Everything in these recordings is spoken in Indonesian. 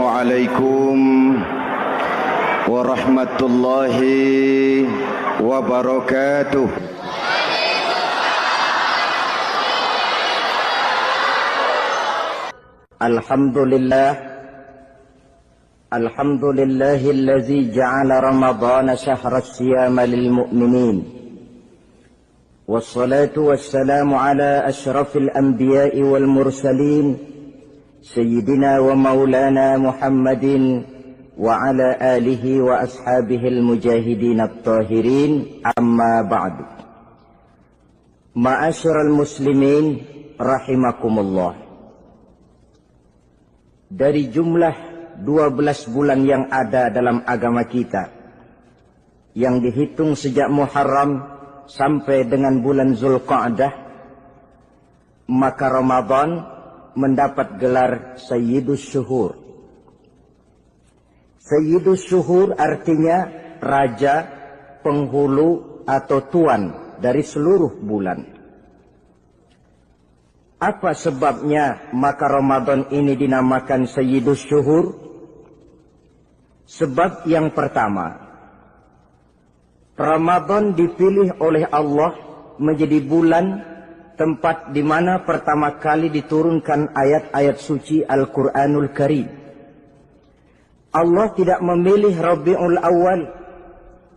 Assalamualaikum warahmatullahi wabarakatuh. Alhamdulillahilladzi ja'ala Ramadhana syahra siyama lil mu'minin. Wassalatu wassalamu ala asyrafil anbiya'i wal mursalin Sayyidina wa maulana Muhammadin wa ala alihi wa ashabihil mujahidin at-tahirin, amma ba'du. Ma'asyiral muslimin rahimakumullah. Dari jumlah 12 bulan yang ada dalam agama kita, yang dihitung sejak Muharram sampai dengan bulan Zulqa'dah, maka Ramadan mendapat gelar Sayyidus Syuhur. Sayyidus Syuhur artinya raja, penghulu atau tuan dari seluruh bulan. Apa sebabnya maka Ramadan ini dinamakan Sayyidus Syuhur? Sebab yang pertama, Ramadan dipilih oleh Allah menjadi bulan tempat di mana pertama kali diturunkan ayat-ayat suci Al-Quranul Karim. Allah tidak memilih Rabiul Awal,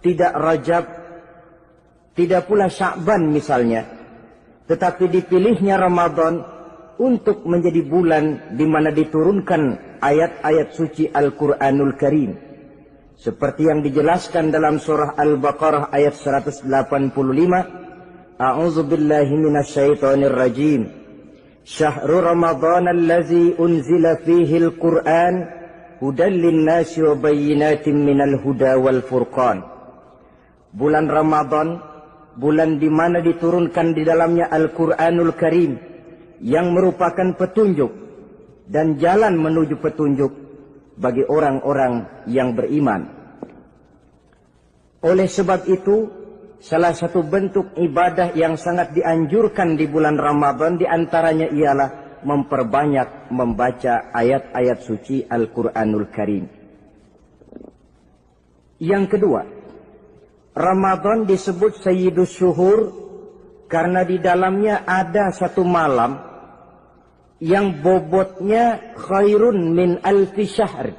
tidak Rajab, tidak pula Sya'ban misalnya, tetapi dipilihnya Ramadan untuk menjadi bulan di mana diturunkan ayat-ayat suci Al-Quranul Karim. Seperti yang dijelaskan dalam surah Al-Baqarah ayat 185, A'udzu billahi minasyaitonir rajim. Syahrul Ramadan allazi unzila fihi al-Qur'an hudan lin-nasi wa bayyinatin minal huda wal furqan. Bulan Ramadan, bulan di mana diturunkan di dalamnya Al-Qur'anul Karim yang merupakan petunjuk dan jalan menuju petunjuk bagi orang-orang yang beriman. Oleh sebab itu, salah satu bentuk ibadah yang sangat dianjurkan di bulan Ramadan diantaranya ialah memperbanyak membaca ayat-ayat suci Al-Quranul Karim. Yang kedua, Ramadan disebut Sayyidus Syuhur karena di dalamnya ada satu malam yang bobotnya khairun min alfi syahr.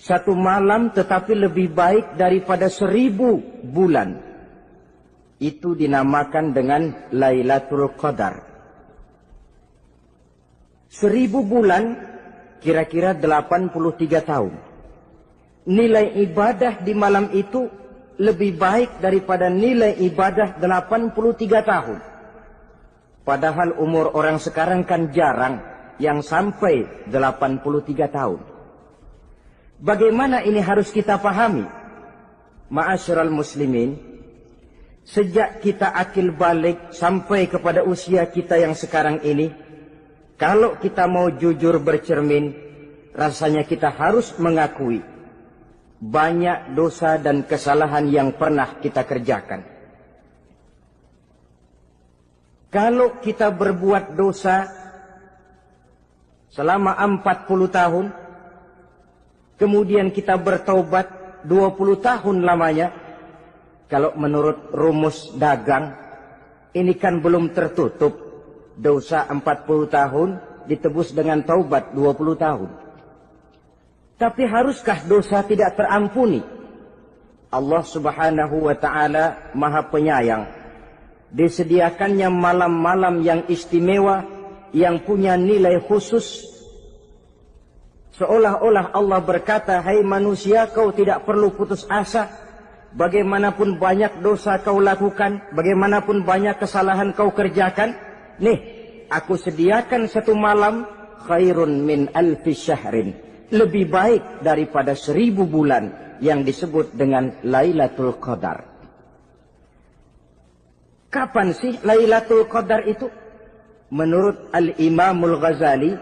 Satu malam tetapi lebih baik daripada 1000 bulan. Itu dinamakan dengan Lailatul Qadar. 1000 bulan kira-kira 83 tahun. Nilai ibadah di malam itu lebih baik daripada nilai ibadah 83 tahun. Padahal umur orang sekarang kan jarang yang sampai 83 tahun. Bagaimana ini harus kita pahami? Ma'asyiral muslimin, sejak kita akil balik sampai kepada usia kita yang sekarang ini, kalau kita mau jujur bercermin, rasanya kita harus mengakui banyak dosa dan kesalahan yang pernah kita kerjakan. Kalau kita berbuat dosa selama 40 tahun, kemudian kita bertaubat 20 tahun lamanya, kalau menurut rumus dagang, ini kan belum tertutup. Dosa 40 tahun ditebus dengan taubat 20 tahun. Tapi haruskah dosa tidak terampuni? Allah Subhanahu wa ta'ala Maha Penyayang. Disediakannya malam-malam yang istimewa, yang punya nilai khusus. Seolah-olah Allah berkata, hai manusia, kau tidak perlu putus asa. Bagaimanapun banyak dosa kau lakukan, bagaimanapun banyak kesalahan kau kerjakan, nih, aku sediakan satu malam khairun min alfi syahrin. Lebih baik daripada 1000 bulan yang disebut dengan Lailatul Qadar. Kapan sih Lailatul Qadar itu? Menurut Al-Imamul Ghazali,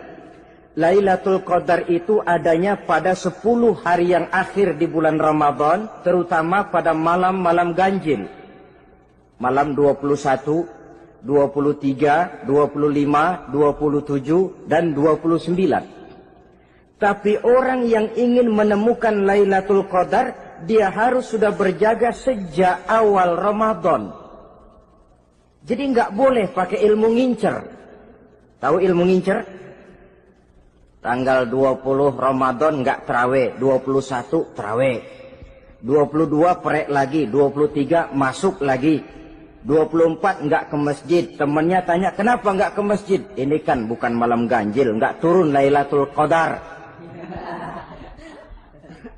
Lailatul Qadar itu adanya pada 10 hari yang akhir di bulan Ramadan, terutama pada malam-malam ganjil. Malam 21, 23, 25, 27, dan 29. Tapi orang yang ingin menemukan Lailatul Qadar, dia harus sudah berjaga sejak awal Ramadan. Jadi nggak boleh pakai ilmu ngincer. Tahu ilmu ngincer? Tanggal 20 Ramadan nggak terawih, 21 terawih, 22 perek lagi, 23 masuk lagi, 24 nggak ke masjid. Temannya tanya, kenapa nggak ke masjid? Ini kan bukan malam ganjil, nggak turun Lailatul Qadar.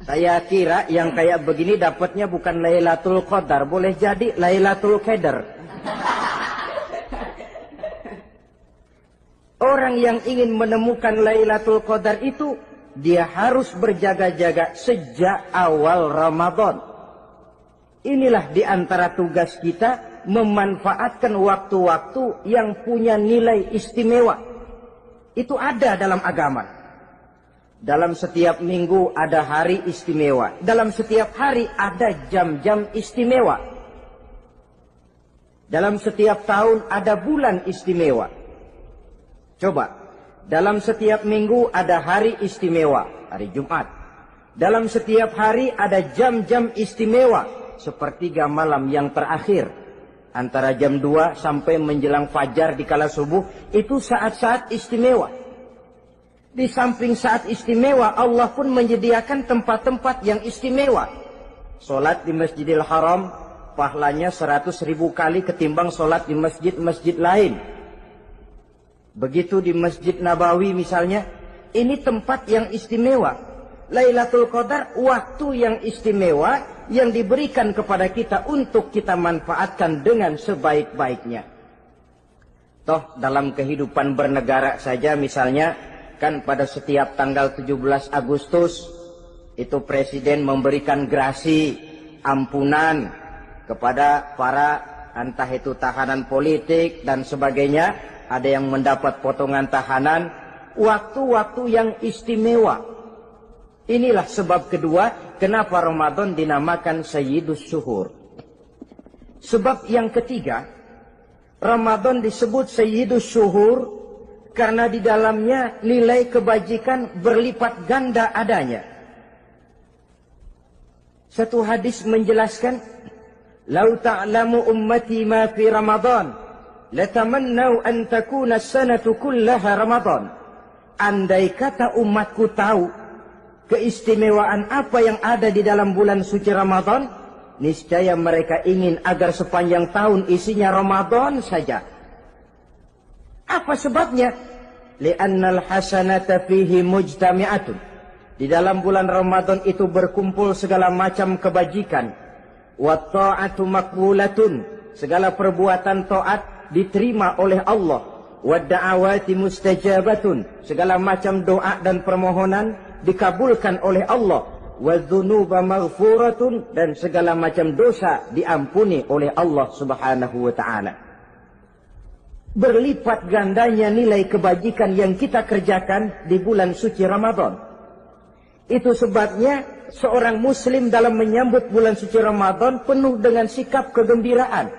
Saya kira yang kayak begini dapatnya bukan Lailatul Qadar, boleh jadi Lailatul Qadar. Orang yang ingin menemukan Lailatul Qadar itu, dia harus berjaga-jaga sejak awal Ramadan. Inilah di antara tugas kita, memanfaatkan waktu-waktu yang punya nilai istimewa. Itu ada dalam agama. Dalam setiap minggu ada hari istimewa. Dalam setiap hari ada jam-jam istimewa. Dalam setiap tahun ada bulan istimewa. Coba, dalam setiap minggu ada hari istimewa, hari Jumat. Dalam setiap hari ada jam-jam istimewa, sepertiga malam yang terakhir. Antara jam 2 sampai menjelang fajar di kala subuh, itu saat-saat istimewa. Di samping saat istimewa, Allah pun menyediakan tempat-tempat yang istimewa. Solat di Masjidil Haram, pahalanya 100.000 kali ketimbang solat di masjid-masjid lain. Begitu di Masjid Nabawi misalnya, ini tempat yang istimewa. Lailatul Qadar, waktu yang istimewa yang diberikan kepada kita untuk kita manfaatkan dengan sebaik-baiknya. Toh dalam kehidupan bernegara saja misalnya, kan pada setiap tanggal 17 Agustus itu presiden memberikan grasi ampunan kepada para entah itu tahanan politik dan sebagainya. Ada yang mendapat potongan tahanan. Waktu-waktu yang istimewa. Inilah sebab kedua kenapa Ramadan dinamakan Sayyidus Syuhur. Sebab yang ketiga, Ramadan disebut Sayyidus Syuhur karena di dalamnya nilai kebajikan berlipat ganda adanya. Satu hadis menjelaskan, "Lau ta'lamu ummati ma fi Ramadan, latamannau an takuna as-sanatu kullaha Ramadan." Andai kata umatku tahu keistimewaan apa yang ada di dalam bulan suci Ramadan, niscaya mereka ingin agar sepanjang tahun isinya Ramadan saja. Apa sebabnya? Li'annal hasanata fihi mujtami'atun. Di dalam bulan Ramadan itu berkumpul segala macam kebajikan. Wa ta'atu maqbulatun. Segala perbuatan taat diterima oleh Allah. Wa da'awati mustajabatun. Segala macam doa dan permohonan dikabulkan oleh Allah. Wa dzunuba maghfuratun. Dan segala macam dosa diampuni oleh Allah Subhanahu wa ta'ala. Berlipat gandanya nilai kebajikan yang kita kerjakan di bulan suci Ramadan. Itu sebabnya seorang muslim dalam menyambut bulan suci Ramadan penuh dengan sikap kegembiraan.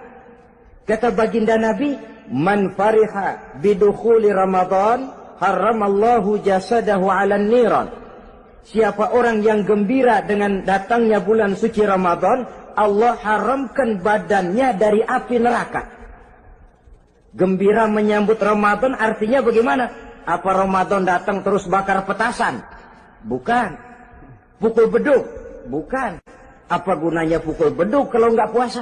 Kata baginda Nabi, "Man fariha bidukhuli Ramadan, haramallahu jasadahu 'alan niran." Siapa orang yang gembira dengan datangnya bulan suci Ramadan, Allah haramkan badannya dari api neraka. Gembira menyambut Ramadan artinya bagaimana? Apa Ramadan datang terus bakar petasan? Bukan. Pukul beduk? Bukan. Apa gunanya pukul beduk kalau nggak puasa?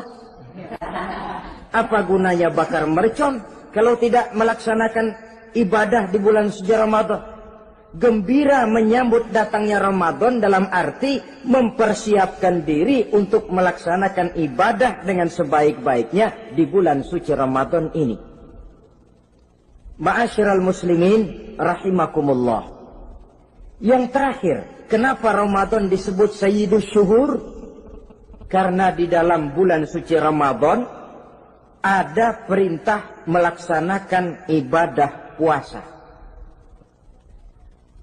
Apa gunanya bakar mercon kalau tidak melaksanakan ibadah di bulan suci Ramadan? Gembira menyambut datangnya Ramadan dalam arti mempersiapkan diri untuk melaksanakan ibadah dengan sebaik-baiknya di bulan suci Ramadan ini. Ma'asyiral muslimin rahimakumullah. Yang terakhir, kenapa Ramadan disebut Sayyidus Syuhur? Karena di dalam bulan suci Ramadan ada perintah melaksanakan ibadah puasa.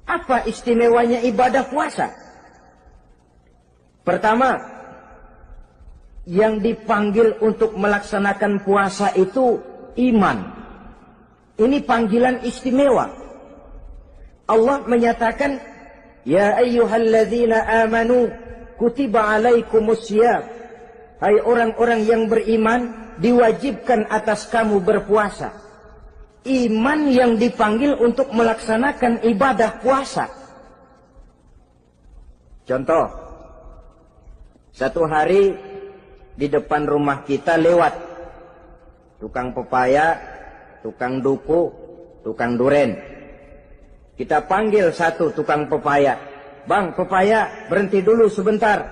Apa istimewanya ibadah puasa? Pertama, yang dipanggil untuk melaksanakan puasa itu iman. Ini panggilan istimewa. Allah menyatakan, Ya ayyuhalladzina amanu kutiba alaikumusiyam. Hai orang-orang yang beriman, diwajibkan atas kamu berpuasa. Iman yang dipanggil untuk melaksanakan ibadah puasa. Contoh, satu hari di depan rumah kita lewat tukang pepaya, tukang duku, tukang duren. Kita panggil satu tukang pepaya. Bang, pepaya, berhenti dulu sebentar.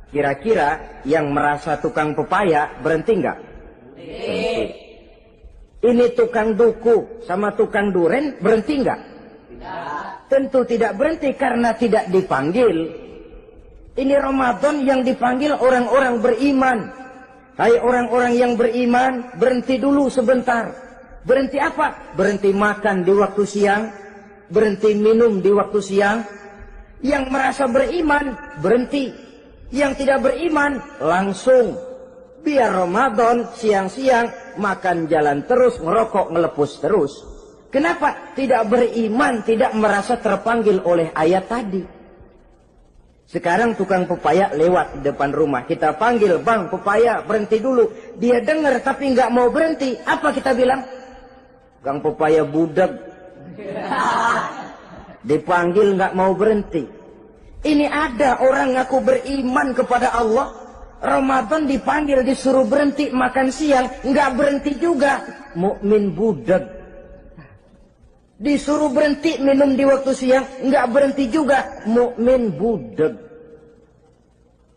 Kira-kira yang merasa tukang pepaya berhenti enggak? Berhenti. Ini tukang duku sama tukang duren berhenti enggak? Tidak. Tentu tidak berhenti karena tidak dipanggil. Ini Ramadan yang dipanggil orang-orang beriman. Hai orang-orang yang beriman, berhenti dulu sebentar. Berhenti apa? Berhenti makan di waktu siang, berhenti minum di waktu siang. Yang merasa beriman, berhenti. Yang tidak beriman, langsung. Biar Ramadan siang-siang makan jalan terus, ngerokok, ngelepus terus. Kenapa? Tidak beriman, tidak merasa terpanggil oleh ayat tadi. Sekarang tukang pepaya lewat di depan rumah. Kita panggil, bang pepaya berhenti dulu. Dia dengar tapi nggak mau berhenti. Apa kita bilang? Kang pepaya budak. Dipanggil nggak mau berhenti. Ini ada orang ngaku beriman kepada Allah. Ramadan dipanggil disuruh berhenti makan siang, nggak berhenti juga. Mukmin budak. Disuruh berhenti minum di waktu siang, nggak berhenti juga. Mukmin budak.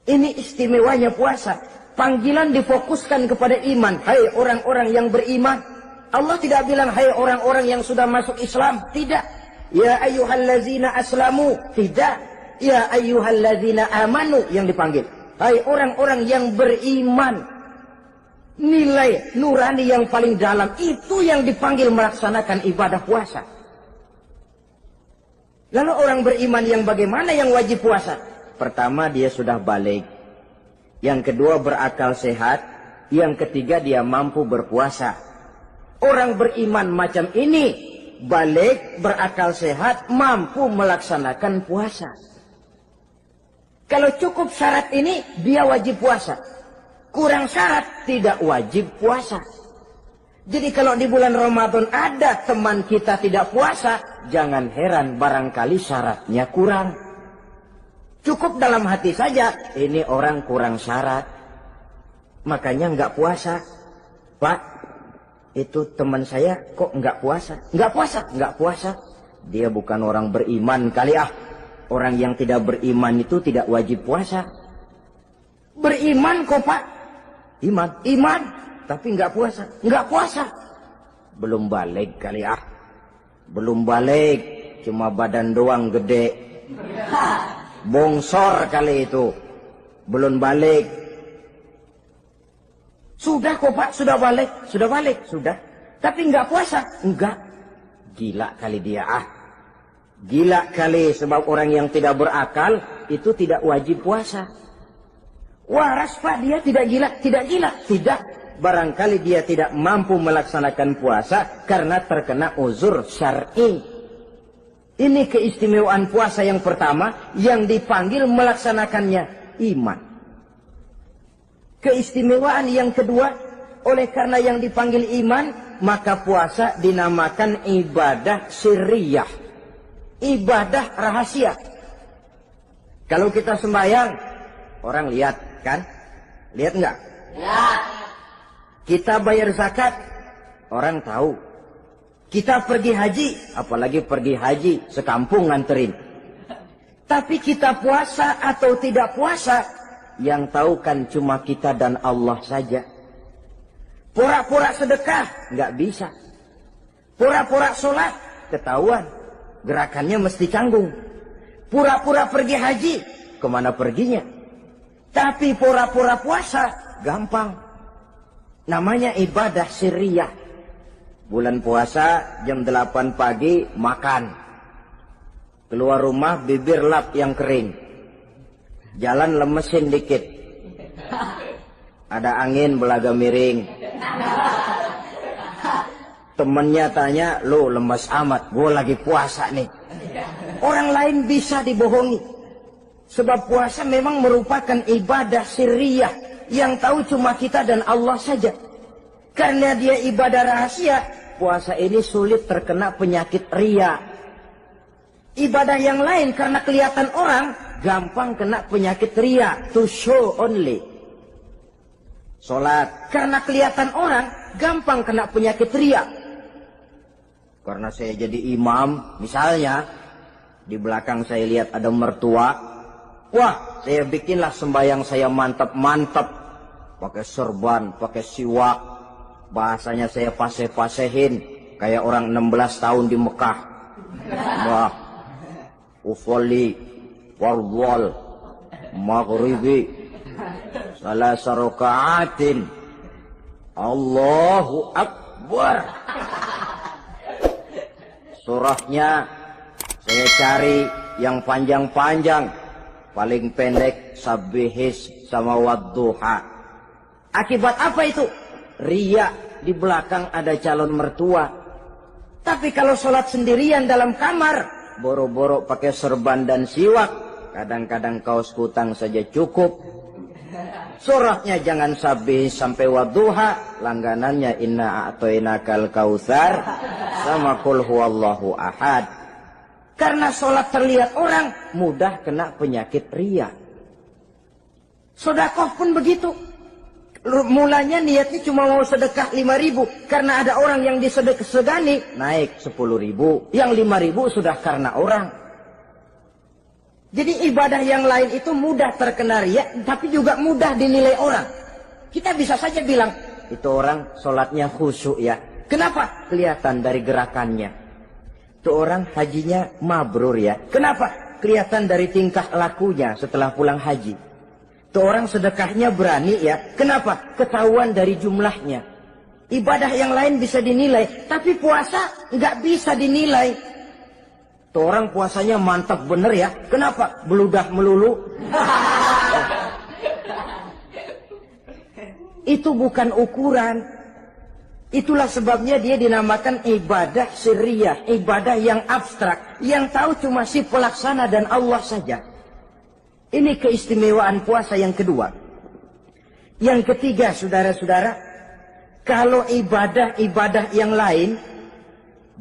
Ini istimewanya puasa. Panggilan difokuskan kepada iman. Hai orang-orang yang beriman. Allah tidak bilang hai orang-orang yang sudah masuk Islam. Tidak. Ya ayyuhallazina aslamu. Tidak. Ya ayyuhallazina amanu yang dipanggil. Hai orang-orang yang beriman. Nilai nurani yang paling dalam itu yang dipanggil melaksanakan ibadah puasa. Lalu orang beriman yang bagaimana yang wajib puasa? Pertama dia sudah balik. Yang kedua berakal sehat. Yang ketiga dia mampu berpuasa. Orang beriman macam ini balik, berakal sehat, mampu melaksanakan puasa. Kalau cukup syarat ini dia wajib puasa. Kurang syarat tidak wajib puasa. Jadi kalau di bulan Ramadan ada teman kita tidak puasa, jangan heran barangkali syaratnya kurang. Cukup dalam hati saja, ini orang kurang syarat. Makanya nggak puasa. Pak, itu teman saya kok nggak puasa? Nggak puasa, nggak puasa. Dia bukan orang beriman kali ah. Orang yang tidak beriman itu tidak wajib puasa. Beriman kok Pak? Iman, tapi nggak puasa, nggak puasa. Belum balik kali ah, belum balik, cuma badan doang gede, bongsor kali itu, belum balik. Sudah kok Pak, sudah balik, sudah. Tapi nggak puasa, enggak. Gila kali dia ah, gila kali sebab orang yang tidak berakal itu tidak wajib puasa. Waras Pak, dia tidak gila, tidak. Barangkali dia tidak mampu melaksanakan puasa karena terkena uzur syar'i. Ini keistimewaan puasa yang pertama yang dipanggil melaksanakannya iman. Keistimewaan yang kedua, oleh karena yang dipanggil iman, maka puasa dinamakan ibadah sirriyah. Ibadah rahasia. Kalau kita sembahyang, orang lihat kan? Lihat enggak? Lihat. Kita bayar zakat, orang tahu. Kita pergi haji, apalagi pergi haji, sekampung nganterin. Tapi kita puasa atau tidak puasa, yang tahu kan cuma kita dan Allah saja. Pura-pura sedekah, nggak bisa. Pura-pura sholat, ketahuan. Gerakannya mesti canggung. Pura-pura pergi haji, kemana perginya? Tapi pura-pura puasa, gampang. Namanya ibadah sirriyah. Bulan puasa, jam 8 pagi, makan. Keluar rumah, bibir lap yang kering. Jalan lemesin dikit. Ada angin, belaga miring. Temennya tanya, lu lemes amat, gue lagi puasa nih. orang lain bisa dibohongi. Sebab puasa memang merupakan ibadah sirriyah yang tahu cuma kita dan Allah saja. Karena dia ibadah rahasia, puasa ini sulit terkena penyakit riya. Ibadah yang lain karena kelihatan orang, gampang kena penyakit riya, to show only. Sholat karena kelihatan orang, gampang kena penyakit riya. Karena saya jadi imam, misalnya di belakang saya lihat ada mertua, wah saya bikinlah sembahyang saya mantap-mantap, pakai serban, pakai siwak, bahasanya saya paseh-pasehin kayak orang 16 tahun di Mekah. Wah, ufolli warwal maghribi salasa raka'atin Allahu Akbar. Surahnya saya cari yang panjang-panjang, paling pendek sabbihis sama wadduha. Akibat apa itu? Riya, di belakang ada calon mertua. Tapi kalau sholat sendirian dalam kamar, boro-boro pakai serban dan siwak, kadang-kadang kaos kutang saja cukup. Surahnya jangan sabbihis sampai wadduha, langganannya inna a'toinakal kautsar sama qul huwallahu ahad. Karena sholat terlihat orang, mudah kena penyakit riya. Sedekah pun begitu. Mulanya niatnya cuma mau sedekah 5.000, karena ada orang yang disedekahani naik 10.000, yang 5.000 sudah karena orang. Jadi ibadah yang lain itu mudah terkena riya, tapi juga mudah dinilai orang. Kita bisa saja bilang, itu orang sholatnya khusyuk ya. Kenapa? Kelihatan dari gerakannya. Itu orang hajinya mabrur ya. Kenapa? Kelihatan dari tingkah lakunya setelah pulang haji. Itu orang sedekahnya berani ya. Kenapa? Ketahuan dari jumlahnya. Ibadah yang lain bisa dinilai, tapi puasa nggak bisa dinilai. Tuh orang puasanya mantap bener ya. Kenapa? Beludah melulu. Itu bukan ukuran. Itulah sebabnya dia dinamakan ibadah sirriyah, ibadah yang abstrak, yang tahu cuma si pelaksana dan Allah saja. Ini keistimewaan puasa yang kedua. Yang ketiga, saudara-saudara, kalau ibadah-ibadah yang lain,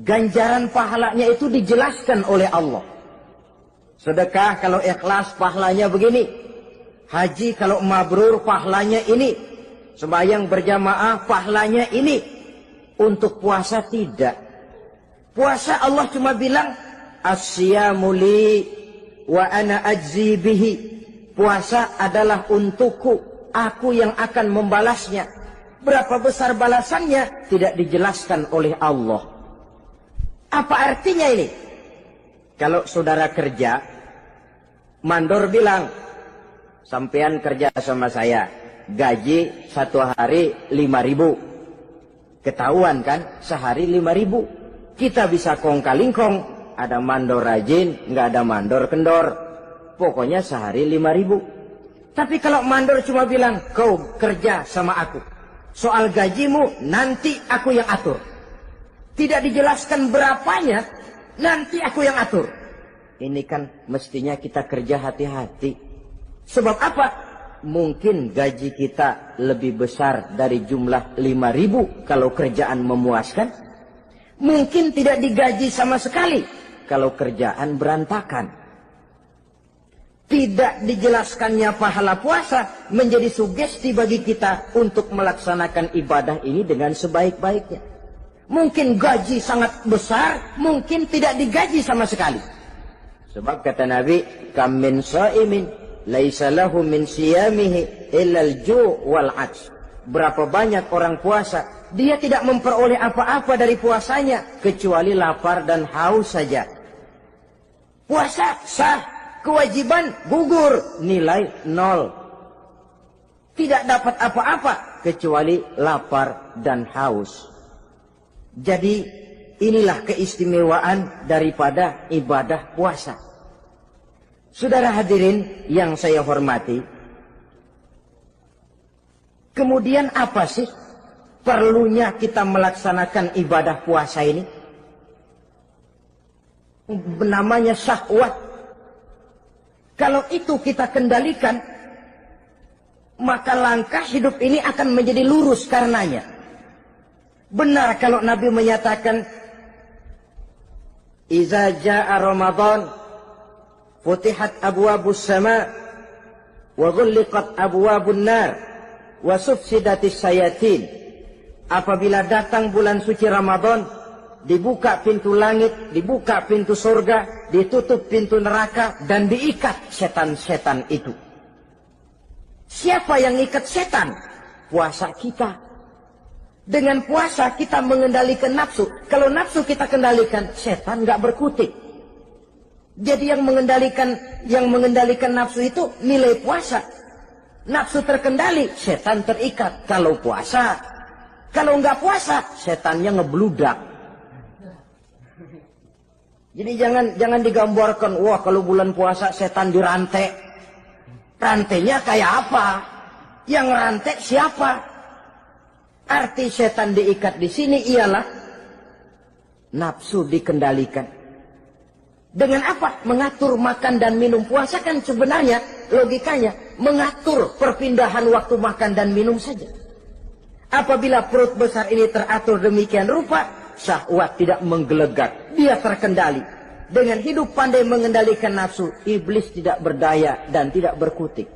ganjaran pahalanya itu dijelaskan oleh Allah. Sedekah kalau ikhlas pahalanya begini. Haji kalau mabrur pahalanya ini. Sembahyang berjamaah pahalanya ini. Untuk puasa tidak. Puasa Allah cuma bilang as-siyamu li wa ana ajzi bihi. Puasa adalah untukku, aku yang akan membalasnya. Berapa besar balasannya tidak dijelaskan oleh Allah. Apa artinya ini? Kalau saudara kerja, mandor bilang, sampean kerja sama saya, gaji 1 hari 5.000. Ketahuan kan, sehari 5.000. Kita bisa kong-kalingkong, ada mandor rajin, nggak ada mandor kendor. Pokoknya sehari 5.000. Tapi kalau mandor cuma bilang, kau kerja sama aku, soal gajimu nanti aku yang atur. Tidak dijelaskan berapanya, nanti aku yang atur. Ini kan mestinya kita kerja hati-hati. Sebab apa? Mungkin gaji kita lebih besar dari jumlah 5.000 kalau kerjaan memuaskan. Mungkin tidak digaji sama sekali kalau kerjaan berantakan. Tidak dijelaskannya pahala puasa menjadi sugesti bagi kita untuk melaksanakan ibadah ini dengan sebaik-baiknya. Mungkin gaji sangat besar, mungkin tidak digaji sama sekali. Sebab kata Nabi, kam min shaimin laisa lahu min siyamihi illa al-ju' wal 'atsh. Berapa banyak orang puasa, dia tidak memperoleh apa-apa dari puasanya kecuali lapar dan haus saja. Puasa sah, kewajiban gugur, nilai 0. Tidak dapat apa-apa kecuali lapar dan haus. Jadi inilah keistimewaan daripada ibadah puasa. Saudara hadirin yang saya hormati, kemudian apa sih perlunya kita melaksanakan ibadah puasa ini? namanya syahwat. Kalau itu kita kendalikan, maka langkah hidup ini akan menjadi lurus karenanya. Benar kalau Nabi menyatakan, "Iza jaa Ramadan, futihat abwabus sama, wa ghulliqat abwabun nar, wa sufsidatis sayatin." Apabila datang bulan suci Ramadan, dibuka pintu langit, dibuka pintu surga, ditutup pintu neraka, dan diikat setan-setan itu. Siapa yang ikat setan? Puasa kita. Dengan puasa kita mengendalikan nafsu. Kalau nafsu kita kendalikan, setan nggak berkutik. Jadi yang mengendalikan nafsu itu nilai puasa. Nafsu terkendali, setan terikat. Kalau puasa, kalau nggak puasa, setannya ngebludak. Jadi jangan digambarkan, wah kalau bulan puasa setan dirantai. Rantainya kayak apa? Yang rantai siapa? Arti setan diikat di sini ialah nafsu dikendalikan. Dengan apa? Mengatur makan dan minum. Puasa kan sebenarnya logikanya mengatur perpindahan waktu makan dan minum saja. Apabila perut besar ini teratur demikian rupa, syahwat tidak menggelegak, dia terkendali. Dengan hidup pandai mengendalikan nafsu, iblis tidak berdaya dan tidak berkutik.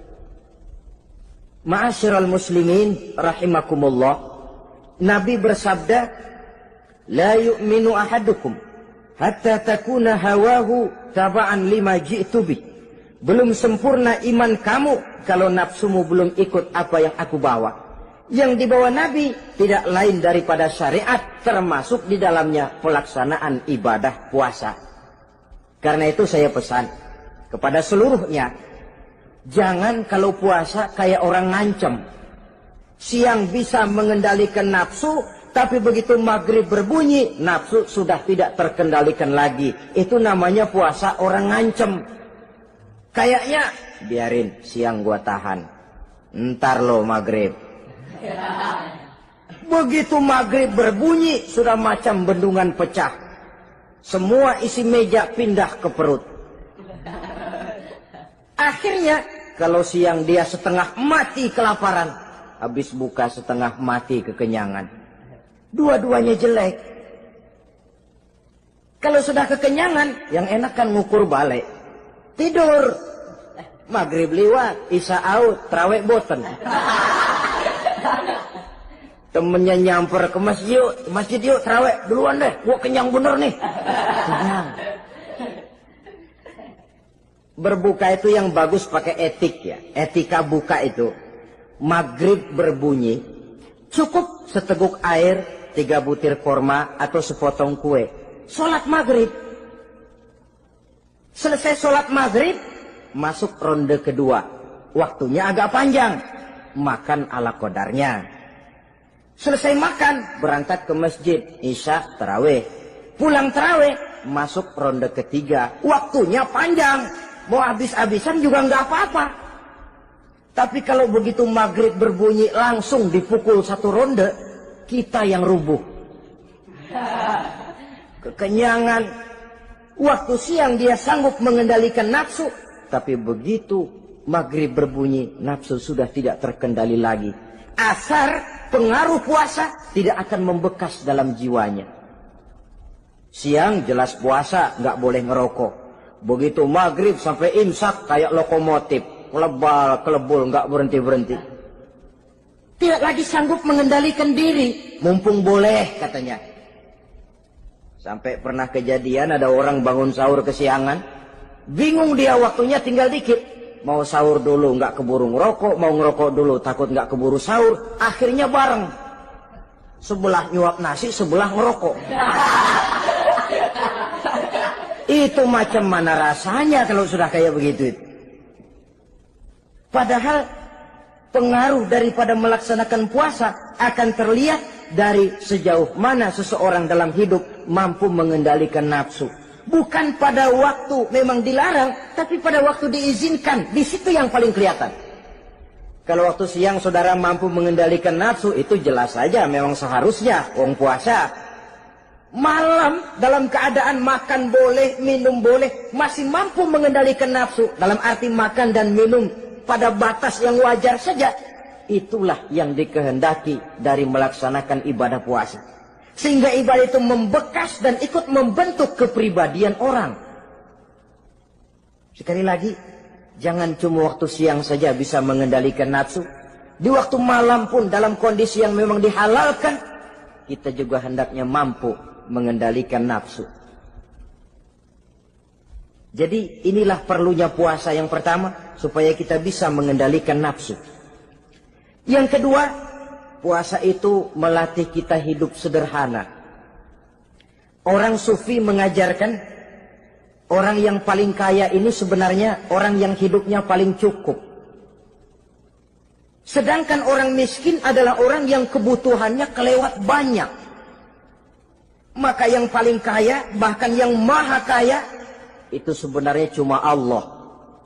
Ma'asyiral muslimin rahimakumullah, Nabi bersabda, "La yu'minu ahadukum hatta takuna hawahu taba'an lima ji'tu bih." Belum sempurna iman kamu kalau nafsumu belum ikut apa yang aku bawa. Yang dibawa Nabi tidak lain daripada syariat, termasuk di dalamnya pelaksanaan ibadah puasa. Karena itu saya pesan kepada seluruhnya, jangan kalau puasa kayak orang ngancem. Siang bisa mengendalikan nafsu, tapi begitu maghrib berbunyi, nafsu sudah tidak terkendalikan lagi. Itu namanya puasa orang ngancem. Kayaknya, biarin siang gua tahan, ntar lo maghrib. Begitu maghrib berbunyi, sudah macam bendungan pecah. Semua isi meja pindah ke perut. Akhirnya, kalau siang dia setengah mati kelaparan, habis buka setengah mati kekenyangan. Dua-duanya jelek. Kalau sudah kekenyangan, yang enak kan ngukur balik. Tidur. Maghrib liwat, isya out, tarawih boten. Temennya nyamper ke masjid yuk tarawih duluan deh, gua kenyang bener nih. Kenyang. Berbuka itu yang bagus pakai etik ya. Etika buka itu, maghrib berbunyi, cukup seteguk air, 3 butir korma atau sepotong kue. Sholat maghrib. Selesai sholat maghrib, masuk ronde kedua. Waktunya agak panjang. Makan ala qadarnya. Selesai makan, berangkat ke masjid, isya, tarawih. Pulang tarawih, masuk ronde ketiga. Waktunya panjang. Mau habis-habisan juga nggak apa-apa. Tapi kalau begitu maghrib berbunyi, langsung dipukul 1 ronde, kita yang rubuh. Kekenyangan. Waktu siang dia sanggup mengendalikan nafsu. Tapi begitu maghrib berbunyi, nafsu sudah tidak terkendali lagi. Asar pengaruh puasa tidak akan membekas dalam jiwanya. Siang jelas puasa, nggak boleh ngerokok. Begitu maghrib sampai imsak kayak lokomotif, kelebul nggak berhenti-berhenti. Tidak lagi sanggup mengendalikan diri, mumpung boleh katanya. Sampai pernah kejadian ada orang bangun sahur kesiangan, bingung dia waktunya tinggal dikit. Mau sahur dulu nggak keburu ngerokok, mau ngerokok dulu takut nggak keburu sahur, akhirnya bareng. Sebelah nyuap nasi, sebelah ngerokok. Itu macam mana rasanya kalau sudah kayak begitu. Padahal pengaruh daripada melaksanakan puasa akan terlihat dari sejauh mana seseorang dalam hidup mampu mengendalikan nafsu. Bukan pada waktu memang dilarang, tapi pada waktu diizinkan. Di situ yang paling kelihatan. Kalau waktu siang saudara mampu mengendalikan nafsu, itu jelas saja memang seharusnya orang puasa. malam dalam keadaan makan boleh, minum boleh, masih mampu mengendalikan nafsu, dalam arti makan dan minum pada batas yang wajar saja. Itulah yang dikehendaki dari melaksanakan ibadah puasa. Sehingga ibadah itu membekas dan ikut membentuk kepribadian orang. Sekali lagi, jangan cuma waktu siang saja bisa mengendalikan nafsu. Di waktu malam pun dalam kondisi yang memang dihalalkan, kita juga hendaknya mampu mengendalikan nafsu. Jadi inilah perlunya puasa yang pertama, supaya kita bisa mengendalikan nafsu. Yang kedua, puasa itu melatih kita hidup sederhana. Orang sufi mengajarkan, orang yang paling kaya ini sebenarnya orang yang hidupnya paling cukup. Sedangkan orang miskin adalah orang yang kebutuhannya kelewat banyak. Maka yang paling kaya, bahkan yang maha kaya, itu sebenarnya cuma Allah.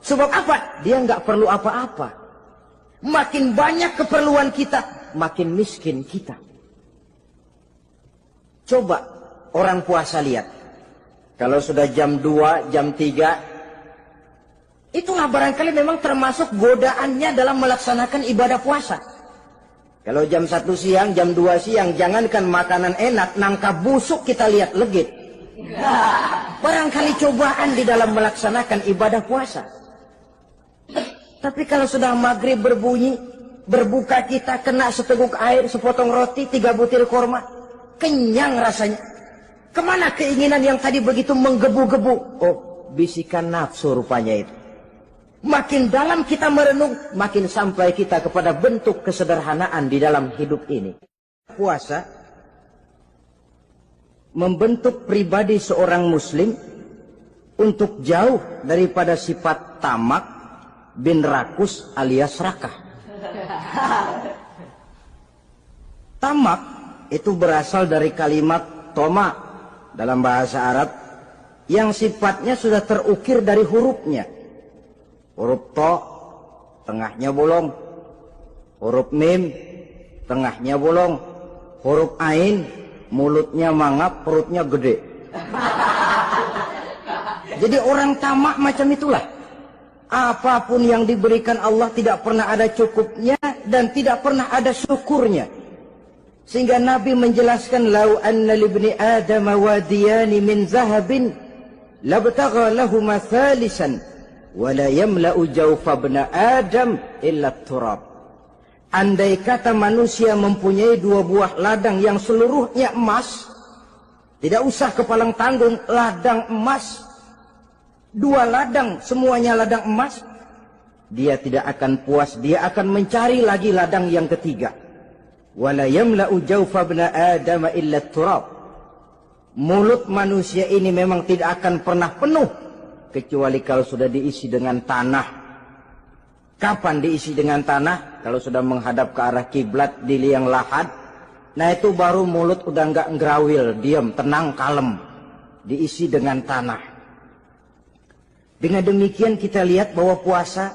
Sebab apa? Dia nggak perlu apa-apa. Makin banyak keperluan kita, makin miskin kita. Coba orang puasa lihat. Kalau sudah jam 2, jam 3, itulah barangkali memang termasuk godaannya dalam melaksanakan ibadah puasa. Kalau jam 1 siang, jam 2 siang, jangankan makanan enak, nangka busuk kita lihat legit. Barangkali cobaan di dalam melaksanakan ibadah puasa. Tapi kalau sudah maghrib berbunyi, berbuka kita kena seteguk air, sepotong roti, 3 butir korma, kenyang rasanya. Kemana keinginan yang tadi begitu menggebu-gebu? Oh, bisikan nafsu rupanya itu. Makin dalam kita merenung, makin sampai kita kepada bentuk kesederhanaan di dalam hidup ini. Puasa membentuk pribadi seorang muslim untuk jauh daripada sifat tamak bin rakus alias rakah. Tamak itu berasal dari kalimat toma dalam bahasa Arab yang sifatnya sudah terukir dari hurufnya. Huruf to, tengahnya bolong. Huruf mim, tengahnya bolong. Huruf ain, mulutnya mangap, perutnya gede. Jadi orang tamak macam itulah. Apapun yang diberikan Allah tidak pernah ada cukupnya dan tidak pernah ada syukurnya. Sehingga Nabi menjelaskan, lau anna libni Adam wadiyani min zahabin labtagha lahuma thalisan wala yamla'u jawfa ibna Adam illa turab. Andai kata manusia mempunyai 2 buah ladang yang seluruhnya emas, tidak usah kepalang tanggung, ladang emas, 2 ladang semuanya ladang emas, dia tidak akan puas, dia akan mencari lagi ladang yang ketiga. Wala yamla'u jawfa ibna Adam illa turab. Mulut manusia ini memang tidak akan pernah penuh kecuali kalau sudah diisi dengan tanah. Kapan diisi dengan tanah? Kalau sudah menghadap ke arah kiblat di liang lahat, nah itu baru mulut udah nggak ngerawil, diam, tenang, kalem, diisi dengan tanah. Dengan demikian kita lihat bahwa puasa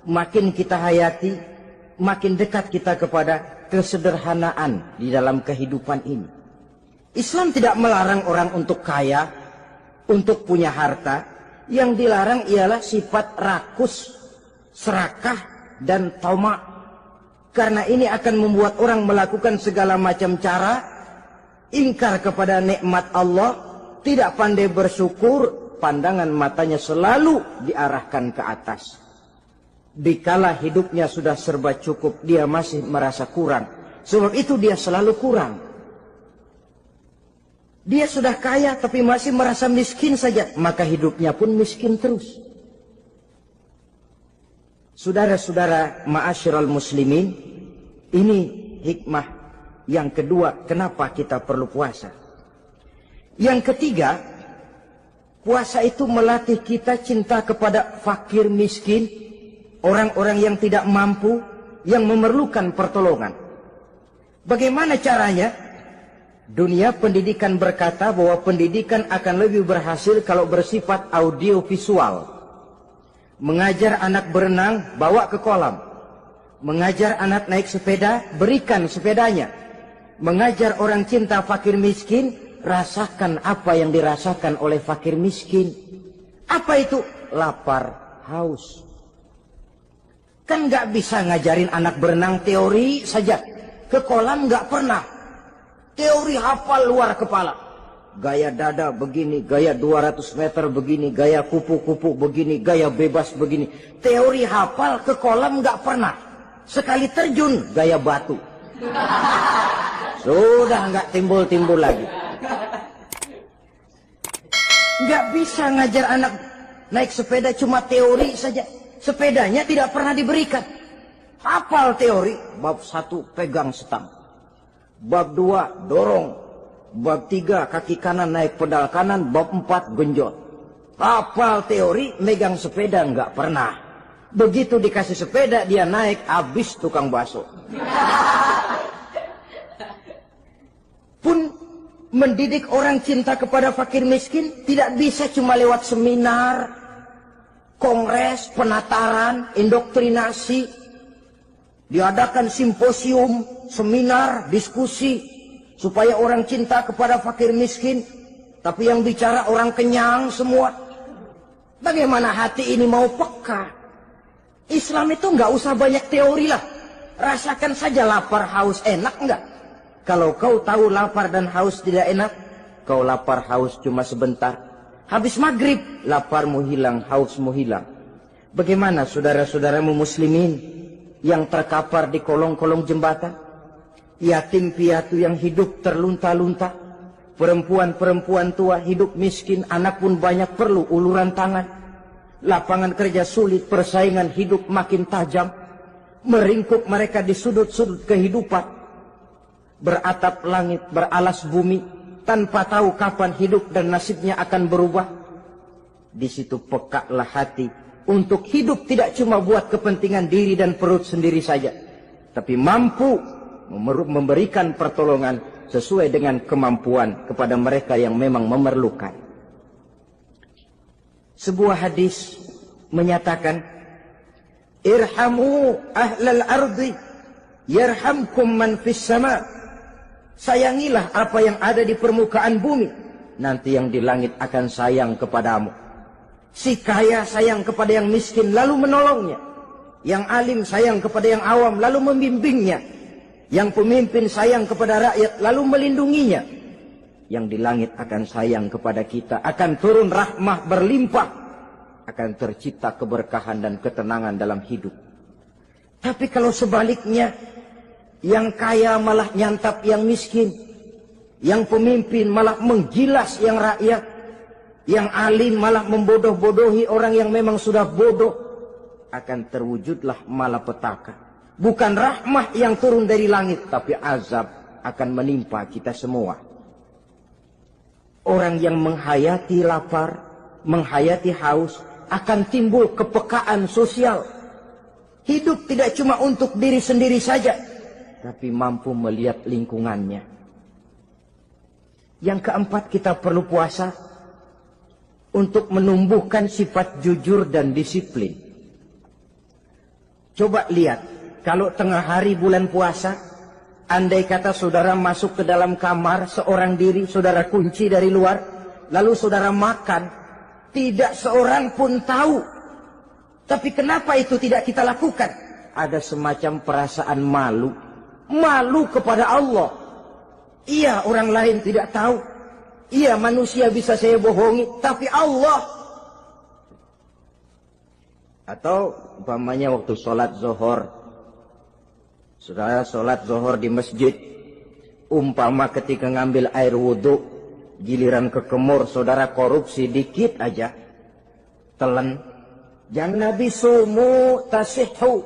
makin kita hayati, makin dekat kita kepada kesederhanaan di dalam kehidupan ini. Islam tidak melarang orang untuk kaya, untuk punya harta. Yang dilarang ialah sifat rakus, serakah, dan tamak. Karena ini akan membuat orang melakukan segala macam cara, ingkar kepada nikmat Allah, tidak pandai bersyukur, pandangan matanya selalu diarahkan ke atas. Dikala hidupnya sudah serba cukup, dia masih merasa kurang. Sebab itu dia selalu kurang. Dia sudah kaya tapi masih merasa miskin saja, maka hidupnya pun miskin terus. Saudara-saudara ma'asyiral muslimin, ini hikmah yang kedua kenapa kita perlu puasa. Yang ketiga, puasa itu melatih kita cinta kepada fakir miskin, orang-orang yang tidak mampu, yang memerlukan pertolongan. Bagaimana caranya? Dunia pendidikan berkata bahwa pendidikan akan lebih berhasil kalau bersifat audiovisual. Mengajar anak berenang, bawa ke kolam. Mengajar anak naik sepeda, berikan sepedanya. Mengajar orang cinta fakir miskin, rasakan apa yang dirasakan oleh fakir miskin. Apa itu? Lapar, haus. Kan nggak bisa ngajarin anak berenang teori saja. Ke kolam nggak pernah. Teori hafal luar kepala. Gaya dada begini, gaya 200 meter begini, gaya kupu-kupu begini, gaya bebas begini. Teori hafal, ke kolam nggak pernah. Sekali terjun, gaya batu. Sudah nggak timbul-timbul lagi. Nggak bisa ngajar anak naik sepeda cuma teori saja. Sepedanya tidak pernah diberikan. Hafal teori, bab 1 pegang stang. Bab 2 dorong. Bab 3 kaki kanan naik pedal kanan. Bab 4 genjot. Hafal teori, megang sepeda nggak pernah. Begitu dikasih sepeda, dia naik, habis tukang bakso. Pun mendidik orang cinta kepada fakir miskin tidak bisa cuma lewat seminar, kongres, penataran, indoktrinasi. Diadakan simposium, seminar, diskusi, supaya orang cinta kepada fakir miskin. Tapi yang bicara orang kenyang semua. Bagaimana hati ini mau peka? Islam itu nggak usah banyak teori lah. Rasakan saja lapar, haus, enak nggak? Kalau kau tahu lapar dan haus tidak enak, kau lapar, haus cuma sebentar. Habis maghrib, laparmu hilang, hausmu hilang. Bagaimana saudara-saudaramu muslimin yang terkapar di kolong-kolong jembatan? Yatim piatu yang hidup terlunta-lunta. Perempuan-perempuan tua hidup miskin, anak pun banyak perlu uluran tangan. Lapangan kerja sulit, persaingan hidup makin tajam. Meringkuk mereka di sudut-sudut kehidupan. Beratap langit, beralas bumi, tanpa tahu kapan hidup dan nasibnya akan berubah. Di situ pekalah hati untuk hidup tidak cuma buat kepentingan diri dan perut sendiri saja, tapi mampu memberikan pertolongan sesuai dengan kemampuan kepada mereka yang memang memerlukan. Sebuah hadis menyatakan, irhamu ahlal ardi yarhamkum man fis sama. Sayangilah apa yang ada di permukaan bumi, nanti yang di langit akan sayang kepadamu. Si kaya sayang kepada yang miskin lalu menolongnya. Yang alim sayang kepada yang awam lalu membimbingnya. Yang pemimpin sayang kepada rakyat lalu melindunginya. Yang di langit akan sayang kepada kita, akan turun rahmah berlimpah, akan tercipta keberkahan dan ketenangan dalam hidup. Tapi kalau sebaliknya, yang kaya malah nyantap yang miskin, yang pemimpin malah menggilas yang rakyat, yang alim malah membodoh-bodohi orang yang memang sudah bodoh, akan terwujudlah malapetaka. Bukan rahmah yang turun dari langit, tapi azab akan menimpa kita semua. Orang yang menghayati lapar, menghayati haus, akan timbul kepekaan sosial. Hidup tidak cuma untuk diri sendiri saja, tapi mampu melihat lingkungannya. Yang keempat, kita perlu puasa untuk menumbuhkan sifat jujur dan disiplin. Coba lihat, kalau tengah hari bulan puasa, andai kata saudara masuk ke dalam kamar seorang diri, saudara kunci dari luar, lalu saudara makan, tidak seorang pun tahu. Tapi kenapa itu tidak kita lakukan? Ada semacam perasaan malu. Malu kepada Allah. Iya, orang lain tidak tahu. Iya, manusia bisa saya bohongi, tapi Allah. Atau umpamanya waktu sholat zuhur, saudara sholat zuhur di masjid, umpama ketika ngambil air wudhu, giliran ke kemur, saudara korupsi dikit aja, telan. Jangan Nabi sumu tasihhu,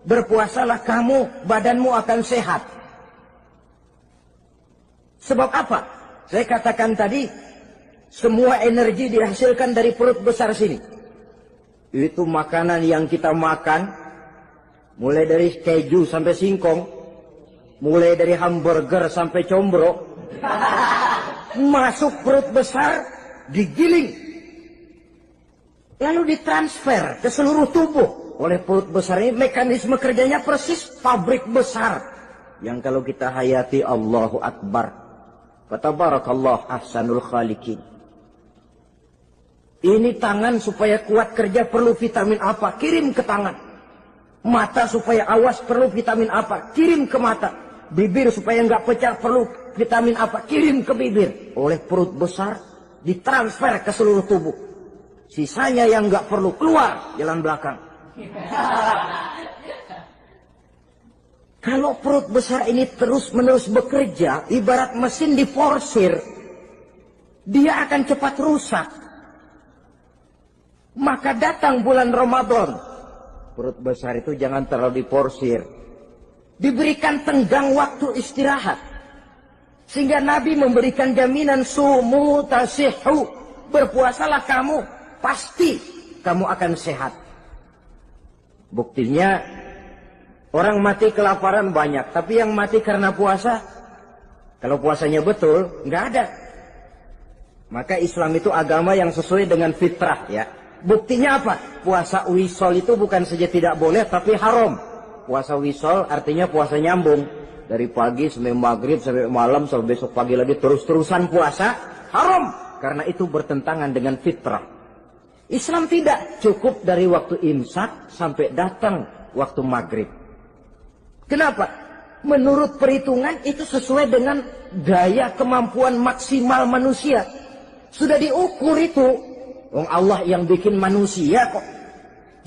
berpuasalah kamu, badanmu akan sehat. Sebab apa? Saya katakan tadi, semua energi dihasilkan dari perut besar sini. Itu makanan yang kita makan, mulai dari keju sampai singkong, mulai dari hamburger sampai combro, masuk perut besar, digiling, lalu ditransfer ke seluruh tubuh oleh perut besar ini. Mekanisme kerjanya persis pabrik besar yang kalau kita hayati, Allahu Akbar, Fatabarakallah ahsanul khaliqin. Ini tangan supaya kuat kerja perlu vitamin apa? Kirim ke tangan. Mata supaya awas perlu vitamin apa? Kirim ke mata. Bibir supaya nggak pecah perlu vitamin apa? Kirim ke bibir. Oleh perut besar ditransfer ke seluruh tubuh. Sisanya yang nggak perlu keluar jalan belakang. Kalau perut besar ini terus-menerus bekerja, ibarat mesin diforsir, dia akan cepat rusak. Maka datang bulan Ramadan, perut besar itu jangan terlalu diforsir. Diberikan tenggang waktu istirahat. Sehingga Nabi memberikan jaminan sumu tasihhu. Berpuasalah kamu, pasti kamu akan sehat. Buktinya orang mati kelaparan banyak, tapi yang mati karena puasa, kalau puasanya betul, nggak ada. Maka Islam itu agama yang sesuai dengan fitrah ya. Buktinya apa? Puasa wisol itu bukan saja tidak boleh, tapi haram. Puasa wisol artinya puasa nyambung. Dari pagi sampai maghrib, sampai malam, sampai besok pagi lagi terus-terusan puasa, haram. Karena itu bertentangan dengan fitrah. Islam tidak cukup dari waktu imsak sampai datang waktu maghrib. Kenapa? Menurut perhitungan itu sesuai dengan daya kemampuan maksimal manusia. Sudah diukur itu. Allah yang bikin manusia kok.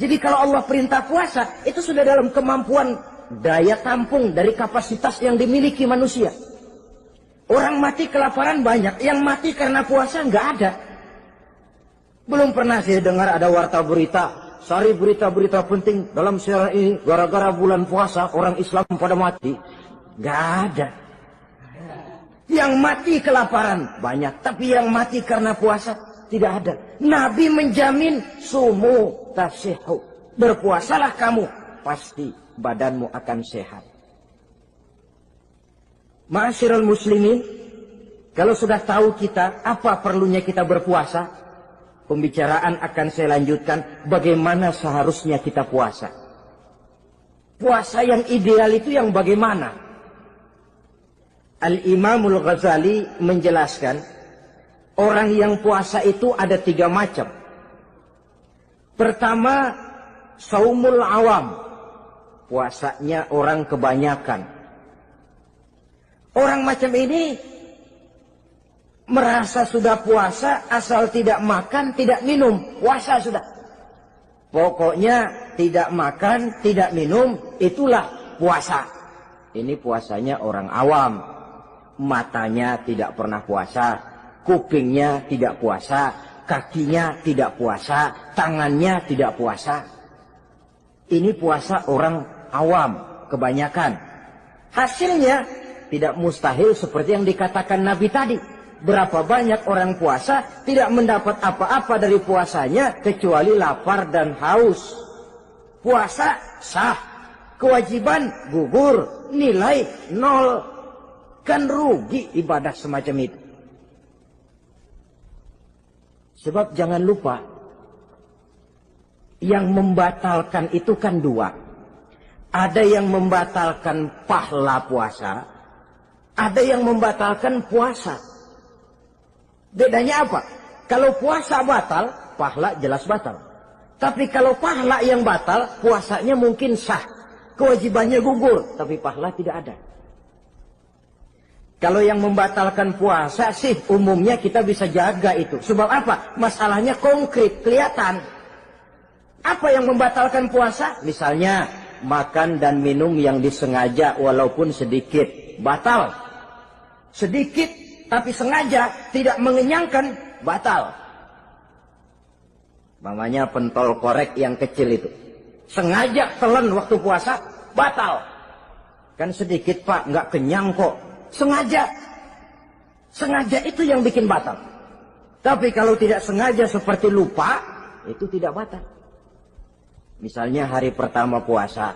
Jadi kalau Allah perintah puasa, itu sudah dalam kemampuan daya tampung dari kapasitas yang dimiliki manusia. Orang mati kelaparan banyak, yang mati karena puasa nggak ada. Belum pernah saya dengar ada warta berita, sari berita-berita penting dalam siaran ini, gara-gara bulan puasa orang Islam pada mati. Nggak ada. Yang mati kelaparan banyak, tapi yang mati karena puasa tidak ada. Nabi menjamin sumu tasihhu. Berpuasalah kamu, pasti badanmu akan sehat. Ma'asyiral muslimin, kalau sudah tahu kita apa perlunya kita berpuasa, pembicaraan akan saya lanjutkan bagaimana seharusnya kita puasa. Puasa yang ideal itu yang bagaimana? Al-Imamul Ghazali menjelaskan, orang yang puasa itu ada 3 macam. Pertama, saumul awam. Puasanya orang kebanyakan. Orang macam ini merasa sudah puasa asal tidak makan, tidak minum. Puasa sudah. Pokoknya tidak makan, tidak minum, itulah puasa. Ini puasanya orang awam. Matanya tidak pernah puasa. Kupingnya tidak puasa, kakinya tidak puasa, tangannya tidak puasa. Ini puasa orang awam, kebanyakan. Hasilnya tidak mustahil seperti yang dikatakan Nabi tadi. Berapa banyak orang puasa tidak mendapat apa-apa dari puasanya kecuali lapar dan haus. Puasa sah, kewajiban gugur, nilai 0. Kan rugi ibadah semacam itu. Sebab jangan lupa, yang membatalkan itu kan 2. Ada yang membatalkan pahala puasa, ada yang membatalkan puasa. Bedanya apa? Kalau puasa batal, pahala jelas batal. Tapi kalau pahala yang batal, puasanya mungkin sah. Kewajibannya gugur, tapi pahala tidak ada. Kalau yang membatalkan puasa sih umumnya kita bisa jaga itu. Sebab apa? Masalahnya konkret, kelihatan. Apa yang membatalkan puasa? Misalnya makan dan minum yang disengaja walaupun sedikit. Batal. Sedikit tapi sengaja tidak mengenyangkan, batal. Namanya pentol korek yang kecil itu. Sengaja telan waktu puasa, batal. Kan sedikit pak, nggak kenyang kok. Sengaja. Sengaja itu yang bikin batal. Tapi kalau tidak sengaja seperti lupa, itu tidak batal. Misalnya hari pertama puasa,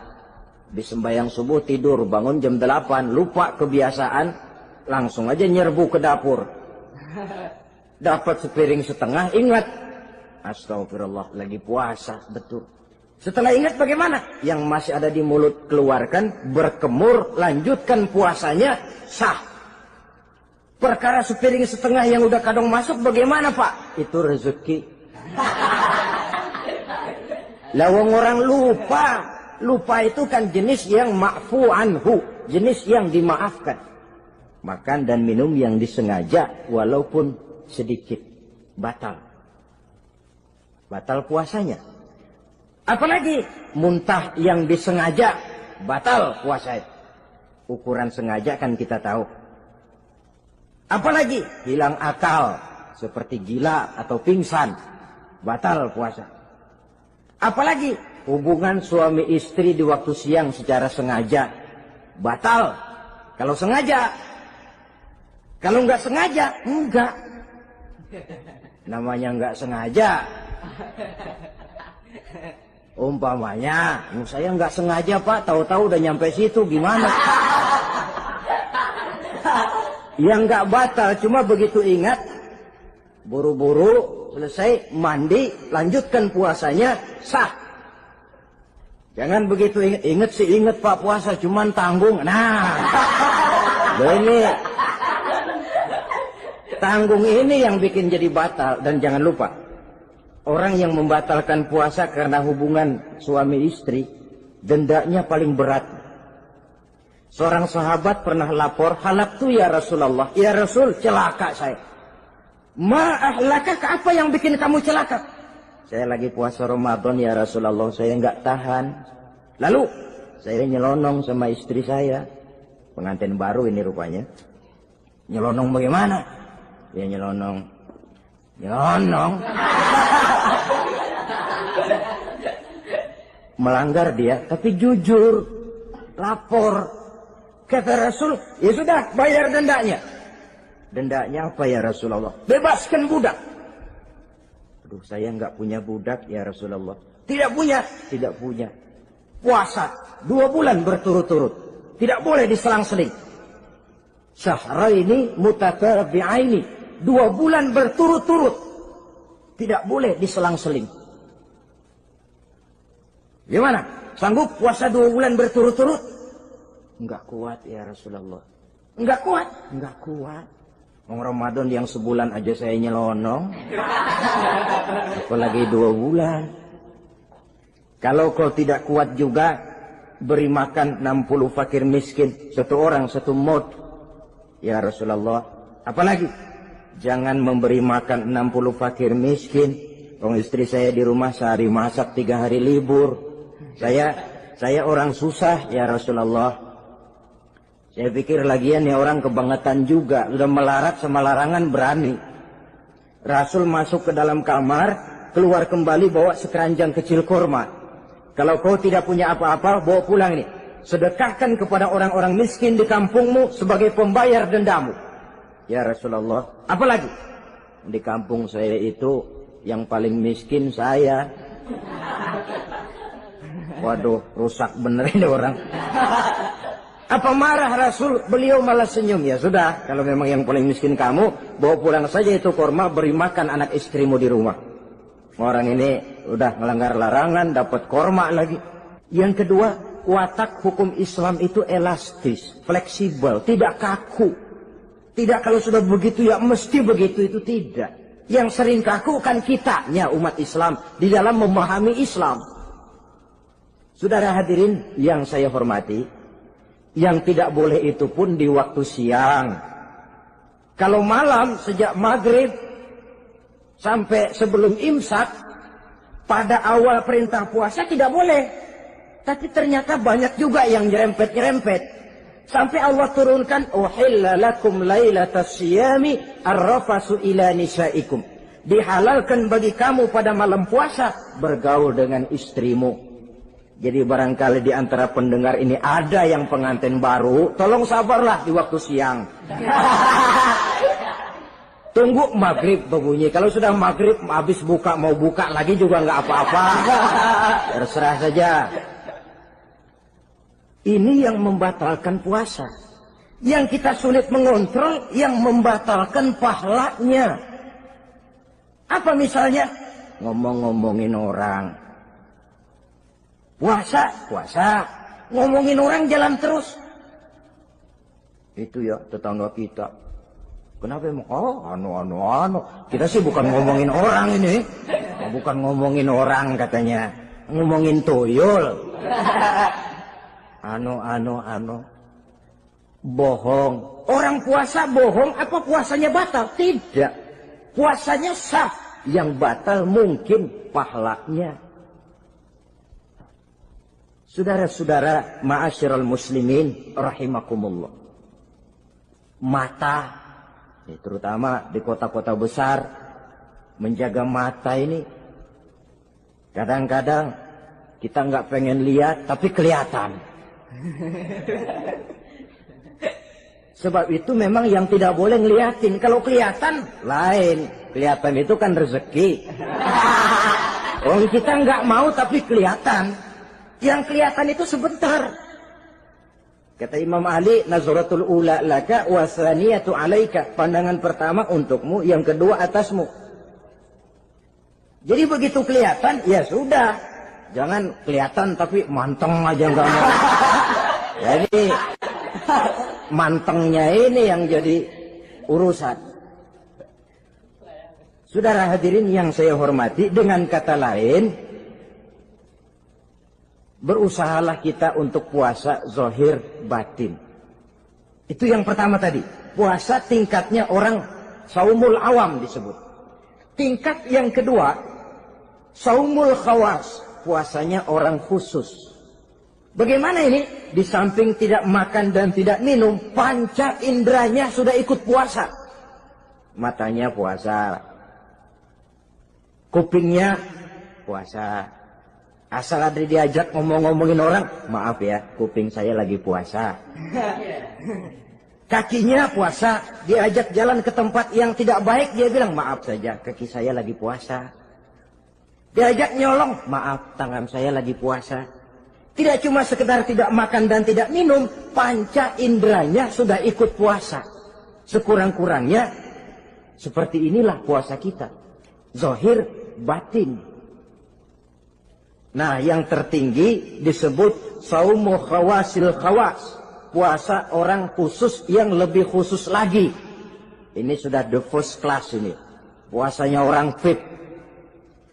di sembahyang subuh tidur, bangun jam 8, lupa kebiasaan, langsung aja nyerbu ke dapur. Dapat sepiring setengah, ingat. Astagfirullah, lagi puasa, betul. Setelah ingat bagaimana? Yang masih ada di mulut keluarkan, berkemur, lanjutkan puasanya, sah. Perkara sepiring setengah yang udah kadang masuk bagaimana Pak? Itu rezeki. Lawang orang lupa. Lupa itu kan jenis yang ma'fu anhu. Jenis yang dimaafkan. Makan dan minum yang disengaja walaupun sedikit. Batal. Batal puasanya. Apalagi muntah yang disengaja. Batal puasanya. Ukuran sengaja kan kita tahu. Apalagi hilang akal. Seperti gila atau pingsan. Batal puasa. Apalagi hubungan suami istri di waktu siang secara sengaja. Batal. Kalau sengaja. Kalau nggak sengaja, enggak. Namanya nggak sengaja. Umpamanya, saya nggak sengaja Pak, tahu-tahu udah nyampe situ, gimana? Yang nggak batal, cuma begitu ingat, buru-buru selesai mandi, lanjutkan puasanya, sah. Jangan begitu ingat sih ingat Pak puasa, cuman tanggung. Nah, ini tanggung ini yang bikin jadi batal. Dan jangan lupa, orang yang membatalkan puasa karena hubungan suami istri, dendanya paling berat. Seorang sahabat pernah lapor, halaktu ya Rasulullah. Ya Rasul, celaka saya. Ma'ahlakak, apa yang bikin kamu celaka? Saya lagi puasa Ramadan ya Rasulullah, saya nggak tahan. Lalu, saya nyelonong sama istri saya. Pengantin baru ini rupanya. Nyelonong bagaimana? Ya nyelonong. Melanggar dia, tapi jujur. Lapor. Kata Rasul, ya sudah, bayar dendanya. Dendanya apa ya Rasulullah? Bebaskan budak. Aduh, saya nggak punya budak ya Rasulullah. Tidak punya? Tidak punya. Puasa 2 bulan berturut-turut. Tidak boleh diselang-seling. Syahraini mutatabi'aini. 2 bulan berturut-turut. Tidak boleh diselang-seling. Gimana? Sanggup puasa 2 bulan berturut-turut? Enggak kuat ya Rasulullah. Enggak kuat? Enggak kuat. Ramadan yang sebulan aja saya nyelonong. Apalagi 2 bulan. Kalau kau tidak kuat juga, beri makan 60 fakir miskin. 1 orang 1 mod. Ya Rasulullah. Apalagi? Jangan memberi makan 60 fakir miskin. Orang istri saya di rumah sehari masak 3 hari libur. Saya orang susah ya Rasulullah. Saya pikir lagian ya orang kebangetan juga. Sudah melarat sama larangan berani. Rasul masuk ke dalam kamar. Keluar kembali bawa sekeranjang kecil kurma. Kalau kau tidak punya apa-apa, bawa pulang ini. Sedekahkan kepada orang-orang miskin di kampungmu sebagai pembayar dendamu. Ya Rasulullah. Apalagi? Di kampung saya itu yang paling miskin saya. Waduh, rusak bener ini orang. Apa marah Rasul? Beliau malah senyum. Ya sudah, kalau memang yang paling miskin kamu, bawa pulang saja itu kurma, beri makan anak istrimu di rumah. Orang ini udah melanggar larangan, dapat kurma lagi. Yang kedua, watak hukum Islam itu elastis, fleksibel, tidak kaku. Tidak kalau sudah begitu ya mesti begitu, itu tidak. Yang sering kaku kan kitanya umat Islam di dalam memahami Islam. Saudara hadirin yang saya hormati, yang tidak boleh itu pun di waktu siang. Kalau malam sejak maghrib sampai sebelum imsak, pada awal perintah puasa tidak boleh. Tapi ternyata banyak juga yang nyerempet-nyerempet. Sampai Allah turunkan, uhilla lakum lailatas siyami arrafasu ila nisaikum. Dihalalkan bagi kamu pada malam puasa bergaul dengan istrimu. Jadi barangkali di antara pendengar ini ada yang pengantin baru, tolong sabarlah di waktu siang. Tunggu maghrib berbunyi. Kalau sudah maghrib habis buka, mau buka lagi juga nggak apa-apa. Terserah saja. Ini yang membatalkan puasa. Yang kita sulit mengontrol, yang membatalkan pahalanya. Apa misalnya? Ngomong-ngomongin orang. Puasa. Ngomongin orang jalan terus. Itu ya tetangga kita. Kenapa emang? Oh, anu. Kita sih bukan ngomongin orang ini. Bukan ngomongin orang katanya. Ngomongin tuyul. Anu. Bohong. Orang puasa bohong apa puasanya batal? Tidak. Puasanya sah. Yang batal mungkin pahalanya. Saudara-saudara ma'asyiral muslimin rahimakumullah. Mata, terutama di kota-kota besar, menjaga mata ini kadang-kadang kita nggak pengen lihat tapi kelihatan. Sebab itu memang yang tidak boleh ngeliatin. Kalau kelihatan lain, kelihatan itu kan rezeki. Orang kita nggak mau tapi kelihatan. Yang kelihatan itu sebentar. Kata Imam Ali, nazaratul ula laka wa tsaniyatu alaika. Pandangan pertama untukmu, yang kedua atasmu. Jadi begitu kelihatan, ya sudah. Jangan kelihatan tapi manteng aja enggak mau. Jadi mantengnya ini yang jadi urusan. Saudara hadirin yang saya hormati, dengan kata lain, berusahalah kita untuk puasa zahir batin. Itu yang pertama tadi. Puasa tingkatnya orang saumul awam disebut. Tingkat yang kedua, saumul khawas. Puasanya orang khusus. Bagaimana ini? Di samping tidak makan dan tidak minum, panca inderanya sudah ikut puasa. Matanya puasa. Kupingnya puasa. Asal ada diajak ngomong-ngomongin orang, maaf ya, kuping saya lagi puasa. Kakinya puasa, diajak jalan ke tempat yang tidak baik, dia bilang, maaf saja, kaki saya lagi puasa. Diajak nyolong, maaf, tangan saya lagi puasa. Tidak cuma sekedar tidak makan dan tidak minum, panca inderanya sudah ikut puasa. Sekurang-kurangnya, seperti inilah puasa kita. Zahir, batin. Nah, yang tertinggi disebut saumu khawasil khawas. Puasa orang khusus yang lebih khusus lagi. Ini sudah the first class ini. Puasanya orang fit.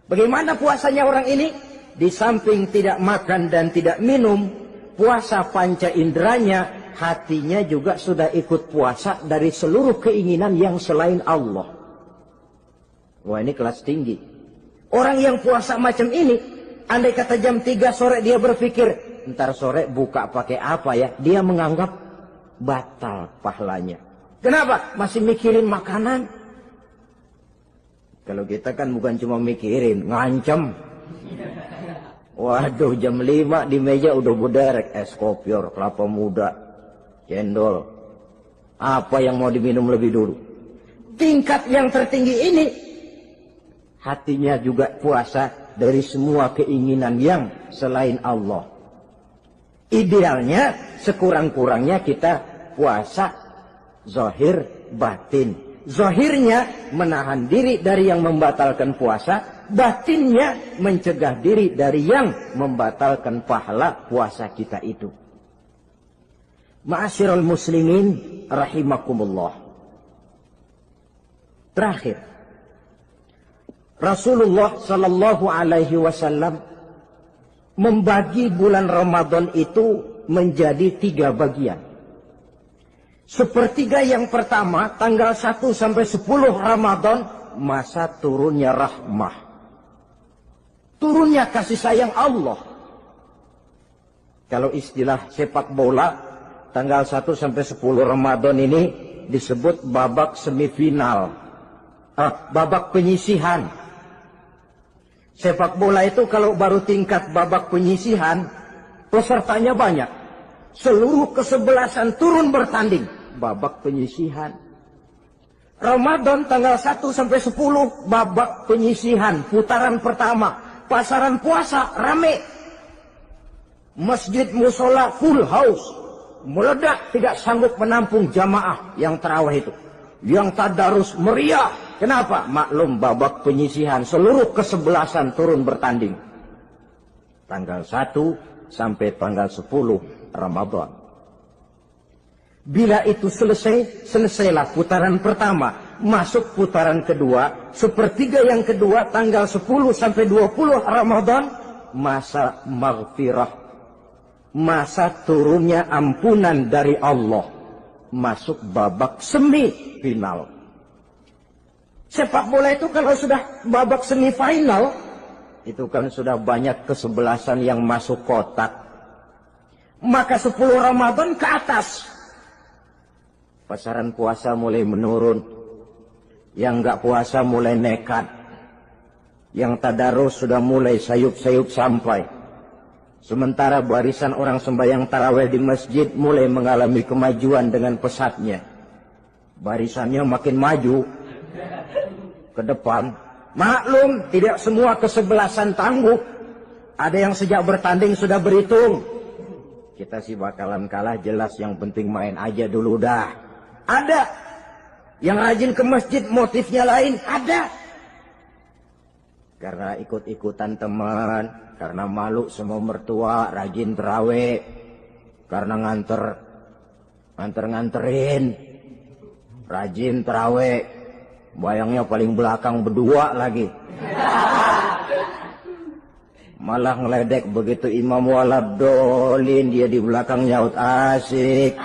Bagaimana puasanya orang ini? Di samping tidak makan dan tidak minum, puasa panca inderanya, hatinya juga sudah ikut puasa dari seluruh keinginan yang selain Allah. Wah, ini kelas tinggi. Orang yang puasa macam ini, andai kata jam 3 sore dia berpikir, ntar sore buka pakai apa ya? Dia menganggap batal pahalanya. Kenapa? Masih mikirin makanan. Kalau kita kan bukan cuma mikirin, ngancem. Waduh, jam 5 di meja udah berderek es kopior, kelapa muda, cendol. Apa yang mau diminum lebih dulu? Tingkat yang tertinggi ini, hatinya juga puasa dari semua keinginan yang selain Allah. Idealnya sekurang-kurangnya kita puasa zahir batin. Zahirnya menahan diri dari yang membatalkan puasa, batinnya mencegah diri dari yang membatalkan pahala puasa kita itu. Ma'asyiral muslimin rahimakumullah. Terakhir, Rasulullah sallallahu alaihi wasallam membagi bulan Ramadan itu menjadi 3 bagian. Sepertiga yang pertama, tanggal 1 sampai 10 Ramadan, masa turunnya rahmah. Turunnya kasih sayang Allah. Kalau istilah sepak bola, tanggal 1 sampai 10 Ramadan ini disebut babak semifinal. Babak penyisihan. Sepak bola itu kalau baru tingkat babak penyisihan, pesertanya banyak. Seluruh kesebelasan turun bertanding. Babak penyisihan. Ramadan tanggal 1 sampai 10, babak penyisihan. Putaran pertama. Pasaran puasa rame. Masjid musola full house. Meledak, tidak sanggup menampung jamaah yang tarawih itu. Yang tadarus meriah. Kenapa? Maklum babak penyisihan. Seluruh kesebelasan turun bertanding. Tanggal 1 sampai tanggal 10 Ramadan. Bila itu selesai, selesailah putaran pertama. Masuk putaran kedua, sepertiga yang kedua, tanggal 10 sampai 20 Ramadan, masa maghfirah. Masa turunnya ampunan dari Allah. Masuk babak semifinal. Sepak bola itu kalau sudah babak semifinal, itu kan sudah banyak kesebelasan yang masuk kotak. Maka 10 Ramadan ke atas, pasaran puasa mulai menurun. Yang enggak puasa mulai nekat. Yang tadarus sudah mulai sayup-sayup sampai. Sementara barisan orang sembahyang tarawih di masjid mulai mengalami kemajuan dengan pesatnya. Barisannya makin maju ke depan. Maklum, tidak semua kesebelasan tangguh. Ada yang sejak bertanding sudah berhitung. Kita sih bakalan kalah jelas, yang penting main aja dulu dah. Ada yang rajin ke masjid motifnya lain, ada. Karena ikut-ikutan teman, karena malu sama mertua, rajin terawih. Karena nganterin, rajin terawih. Bayangnya paling belakang berdua lagi. Malah ngeledek begitu imam waladolin, dia di belakang nyaut asik.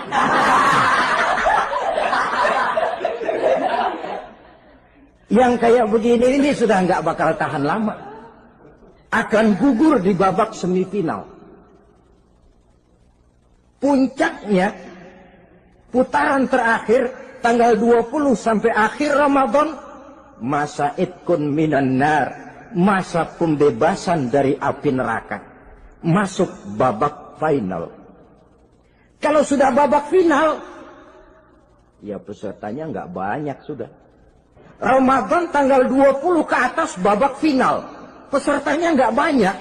Yang kayak begini ini sudah nggak bakal tahan lama. Akan gugur di babak semifinal. Puncaknya, putaran terakhir, tanggal 20 sampai akhir Ramadan, masa itkun minan nar, masa pembebasan dari api neraka. Masuk babak final. Kalau sudah babak final, ya pesertanya nggak banyak sudah. Ramadan tanggal 20 ke atas babak final. Pesertanya nggak banyak.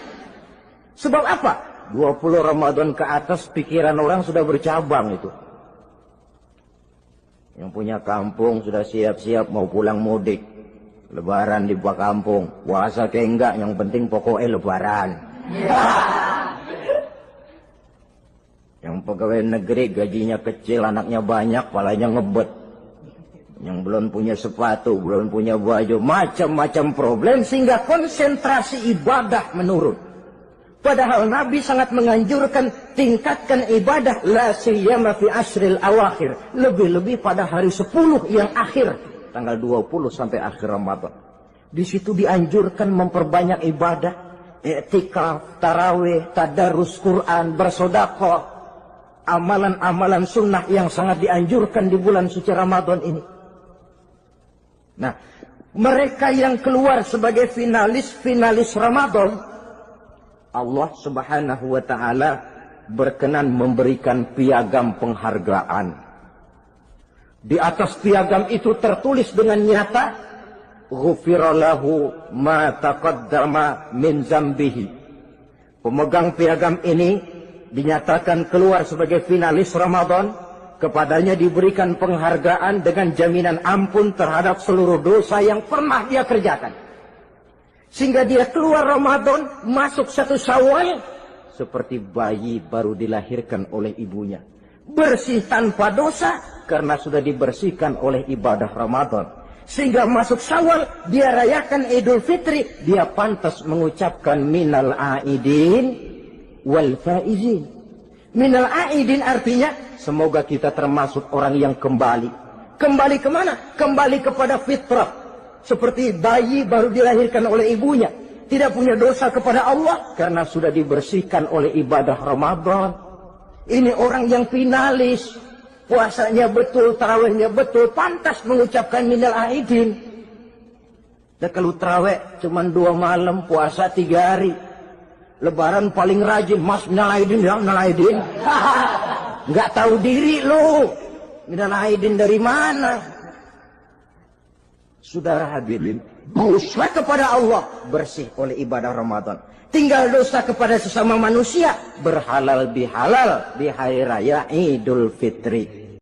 Sebab apa? 20 Ramadan ke atas pikiran orang sudah bercabang itu. Yang punya kampung sudah siap-siap mau pulang mudik. Lebaran di buah kampung. Puasa kayak enggak, yang penting pokoknya lebaran. Yang pegawai negeri gajinya kecil, anaknya banyak, palanya ngebet. Yang belum punya sepatu, belum punya baju, macam-macam problem, sehingga konsentrasi ibadah menurun. Padahal Nabi sangat menganjurkan tingkatkan ibadah la siyama fi asril awakhir, lebih-lebih pada hari 10 yang akhir, tanggal 20 sampai akhir Ramadan. Di situ dianjurkan memperbanyak ibadah, i'tikaf, tarawih, tadarus Quran, bersedekah, amalan-amalan sunnah yang sangat dianjurkan di bulan suci Ramadan ini. Nah, mereka yang keluar sebagai finalis Ramadan, Allah Subhanahu wa ta'ala berkenan memberikan piagam penghargaan. Di atas piagam itu tertulis dengan nyata, ghufira lahu ma taqaddama min zambihi. Pemegang piagam ini dinyatakan keluar sebagai finalis Ramadan. Kepadanya diberikan penghargaan dengan jaminan ampun terhadap seluruh dosa yang pernah dia kerjakan. Sehingga dia keluar Ramadan, masuk 1 Syawal, seperti bayi baru dilahirkan oleh ibunya. Bersih tanpa dosa, karena sudah dibersihkan oleh ibadah Ramadan. Sehingga masuk Syawal, dia rayakan Idul Fitri, dia pantas mengucapkan minal aidin wal faizin. Minal aidin artinya, semoga kita termasuk orang yang kembali. Kembali kemana? Kembali kepada fitrah. Seperti bayi baru dilahirkan oleh ibunya. Tidak punya dosa kepada Allah, karena sudah dibersihkan oleh ibadah Ramadan. Ini orang yang finalis. Puasanya betul, tarawihnya betul, pantas mengucapkan minal aidin. Dan kalau tarawih cuma 2 malam, puasa 3 hari. Lebaran paling rajin, mas minal aidin ya, minal aidin. Nggak tahu diri lu. Minal aidin dari mana? Saudara hadirin, dosa kepada Allah bersih oleh ibadah Ramadan. Tinggal dosa kepada sesama manusia berhalal bihalal di hari raya Idul Fitri.